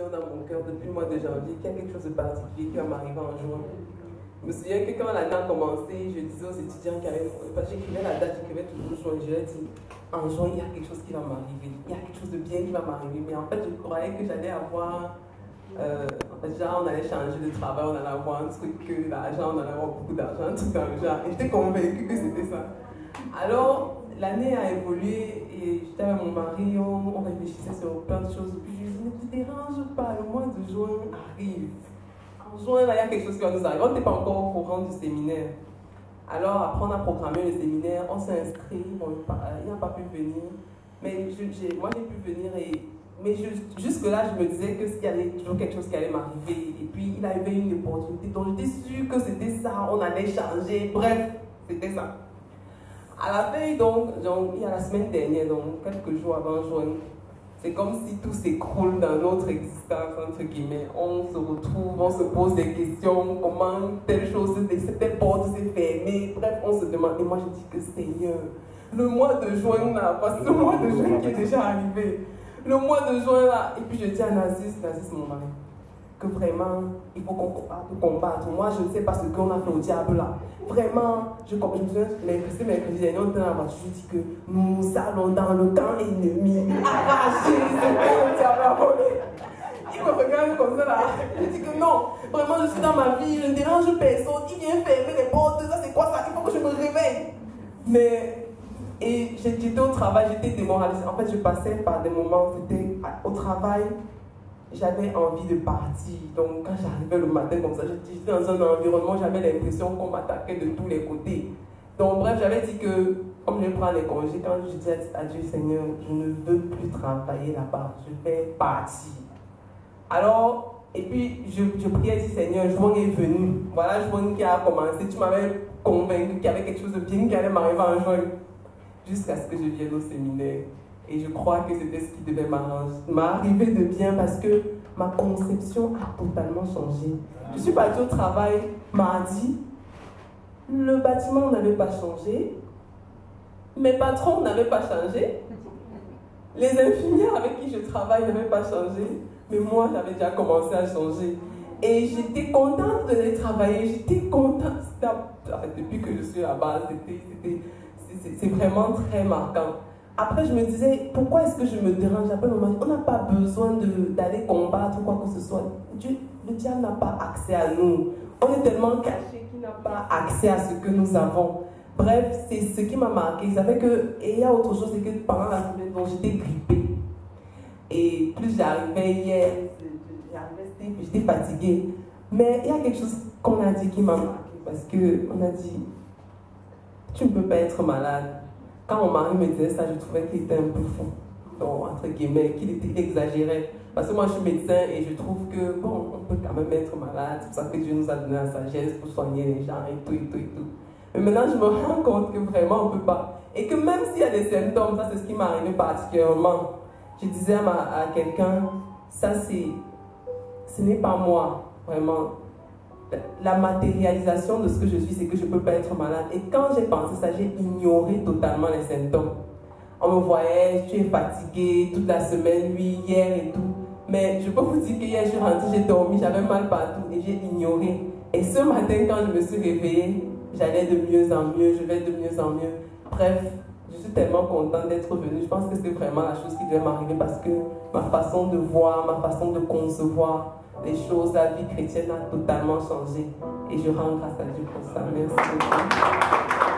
Dans mon cœur depuis le mois de janvier qu'il y a quelque chose de particulier qui va m'arriver en juin. Je me souviens que quand l'année a commencé, je disais aux étudiants qui avaient... Parce que j'écrivais la date, j'écrivais toujours juin. Je leur ai dit, en juin, il y a quelque chose qui va m'arriver. Il y a quelque chose de bien qui va m'arriver. Mais en fait, je croyais que j'allais avoir... déjà, on allait changer de travail, on allait avoir un truc, que l'argent, on allait avoir beaucoup d'argent, un truc dans le genre. Et j'étais convaincue que c'était ça. Alors, l'année a évolué et j'étais avec mon mari, on réfléchissait sur plein de choses. Puis je lui disais, ne te dérange pas, le mois de juin arrive. En juin, là, il y a quelque chose qui va nous arriver. On n'était pas encore au courant du séminaire. Alors, après, on a programmé le séminaire, on s'est inscrit, bon, il n'a pas pu venir. Mais moi, j'ai pu venir mais jusque-là, je me disais qu'il y avait toujours quelque chose qui allait m'arriver. Et puis, il avait une opportunité. Donc, j'étais sûre que c'était ça, on allait changer. Bref, c'était ça. À la veille, donc, il y a la semaine dernière, donc quelques jours avant juin, c'est comme si tout s'écroule dans notre existence, entre guillemets. On se retrouve, on se pose des questions, comment telle chose, telle porte s'est fermée. Bref, on se demande. Et moi, je dis que Seigneur, le mois de juin là, parce que le mois de juin qui est déjà arrivé, le mois de juin là, et puis je dis à Nazis, mon mari, que vraiment, il faut qu'on combatte. Moi, je ne sais pas ce qu'on a fait au diable là. Vraiment, je me souviens, c'est mercredi dernier, on était dans la voiture, je dis que nous allons dans le camp ennemi, arracher ce que le diable a volé. Il me regarde comme ça là. Je dis que non, vraiment, je suis dans ma vie, je ne dérange personne, il vient fermer les portes, ça c'est quoi ça, il faut que je me réveille. Et j'étais au travail, j'étais démoralisée. En fait, je passais par des moments, c'était au travail. J'avais envie de partir. Donc, quand j'arrivais le matin comme ça, j'étais dans un environnement, j'avais l'impression qu'on m'attaquait de tous les côtés. Donc, bref, j'avais dit que, comme je prends les congés, quand je dis à Dieu, Seigneur, je ne veux plus travailler là-bas, je vais partir. Alors, et puis, je priais, je dis, Seigneur, juin est venu. Voilà, juin qui a commencé. Tu m'avais convaincu qu'il y avait quelque chose de bien qui allait m'arriver en juin. Jusqu'à ce que je vienne au séminaire. Et je crois que c'était ce qui devait m'arriver de bien parce que ma conception a totalement changé. Je suis partie au travail mardi. Le bâtiment n'avait pas changé. Mes patrons n'avaient pas changé. Les infirmières avec qui je travaille n'avaient pas changé. Mais moi, j'avais déjà commencé à changer. Et j'étais contente de les travailler. J'étais contente. En fait, depuis que je suis là-bas, c'est vraiment très marquant. Après, je me disais, pourquoi est-ce que je me dérange? Après, on n'a pas besoin d'aller combattre ou quoi que ce soit. Le diable n'a pas accès à nous. On est tellement caché qu'il n'a pas accès à ce que nous avons. Bref, c'est ce qui m'a marqué. Et il y a autre chose, c'est que pendant la journée, j'étais grippée. Et plus j'arrivais hier, j'étais fatiguée. Mais il y a quelque chose qu'on a dit qui m'a marqué. Parce qu'on a dit, tu ne peux pas être malade. Quand mon mari me disait ça, je trouvais qu'il était un peu fou. Donc, entre guillemets, qu'il exagérait. Parce que moi, je suis médecin et je trouve que, bon, on peut quand même être malade. C'est pour ça que Dieu nous a donné la sagesse pour soigner les gens et tout, et tout, et tout. Mais maintenant, je me rends compte que vraiment, on ne peut pas. Et que même s'il y a des symptômes, ça, c'est ce qui m'est arrivé particulièrement. Je disais à quelqu'un, ça, ce n'est pas moi, vraiment. La matérialisation de ce que je suis, c'est que je ne peux pas être malade. Et quand j'ai pensé ça, j'ai ignoré totalement les symptômes. On me voyait, tu es fatigué toute la semaine, lui, hier et tout. Mais je peux vous dire qu'hier, je suis rentrée, j'ai dormi, j'avais mal partout et j'ai ignoré. Et ce matin, quand je me suis réveillée, j'allais de mieux en mieux, je vais de mieux en mieux. Bref, je suis tellement contente d'être venue. Je pense que c'est vraiment la chose qui devait m'arriver parce que ma façon de voir, ma façon de concevoir les choses, la vie chrétienne a totalement changé. Et je rends grâce à Dieu pour ça. Merci beaucoup.